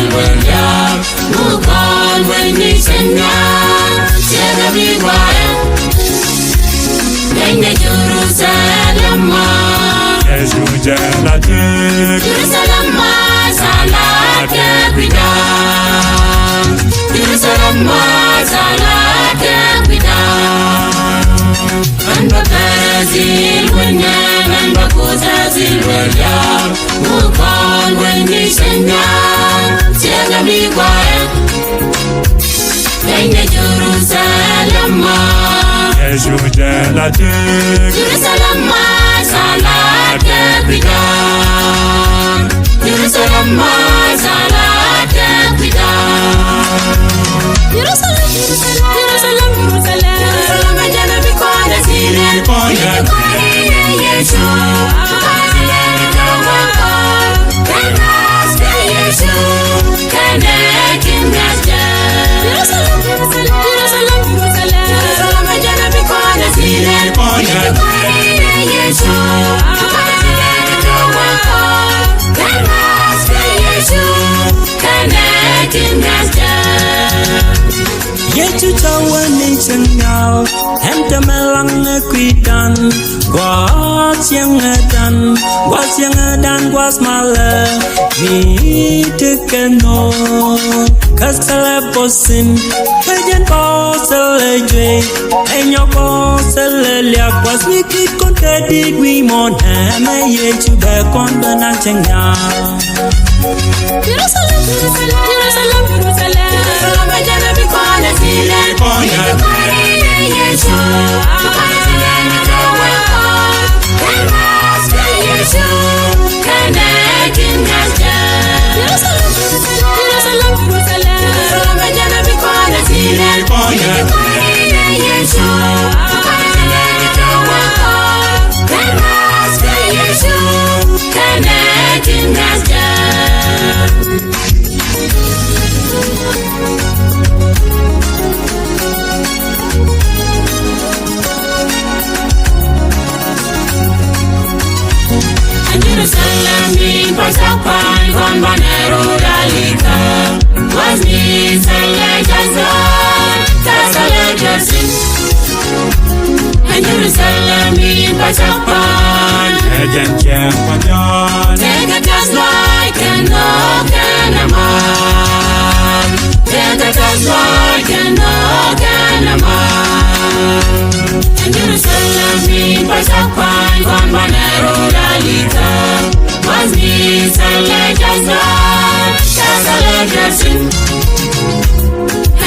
Zilwelia, Mukon Wendy Senya, Sierra Wire, Kenya Jerusalem, Jerusalem, Salat Equidam, Jerusalem, Salat Equidam, and Zilwelia, and Zilwelia, Mukon Wendy Senya, Sierra Wire, Kenya Jerusalem, Jerusalem, Salat Equidam, Jerusalem, Salat Equidam, Jerusalem, Jerusalem, Jerusalem, Jana bikona zile, bikona Yesu, bikona Jawako, Kenas be Yesu, Kenekin Gaja, Jerusalem, Jerusalem, Jerusalem, Jerusalem, Jana bikona zile, bikona Yesu, bikona Jawako, Kenas be Yesu, Kenekin Gaja. Yetu tawani chengau, hente melang Equidam, guas yang edan, guas male, ni tekeno, kasele posin, kajen posele jwe, enyo posele liap, guas mikit konte digwi mon, eme yetu be konde na chengau. Jerusalem, Jerusalem, Jerusalem, Jerusalem, Jana bikona zile, bikona Yesu, bikona Jawako, Kenas be Yesu, Kenekin Gaja, Jerusalem, Jerusalem, Jerusalem, Jana bikona zile, bikona Yesu, bikona Jawako, Kenas be Yesu, Kenekin Gaja. Jerusalem ni pasapan con banero dalika, was ni selejaza, tasalejasin. Jerusalem ni pasapan, Ejen Kempanyon, take it as like and no canaman, take it as like and no canaman. Jerusalem ni pasapan con banero dalika, was ni selejaza, tasalejasin.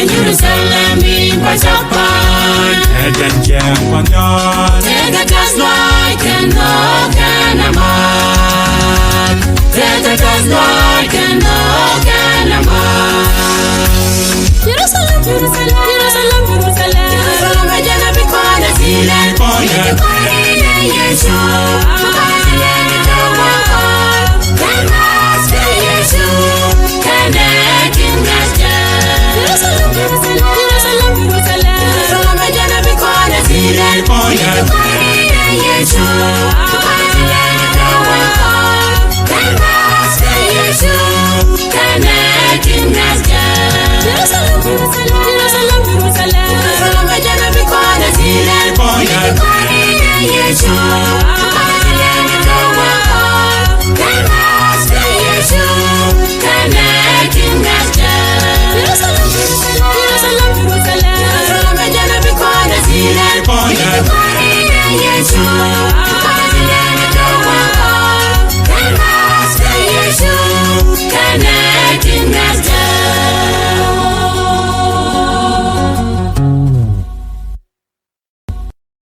Jerusalem ni pasapan, Ejen Kempanyon, take it as like and no canaman, take it as like and no canaman. Jerusalem, Jerusalem, Jerusalem, Jerusalem, Jana bikona zile, bikona Yesu, bikona Jawako, Kenas be Yesu, Kenekin Gaja, Jerusalem, Jerusalem, Jerusalem, Jerusalem, Jana bikona zile, bikona Yesu, bikona Jawako, Kenas be Yesu, Kenekin Gaja, Jerusalem, Jerusalem, Jerusalem, Jerusalem, Jana bikona zile, bikona Yesu.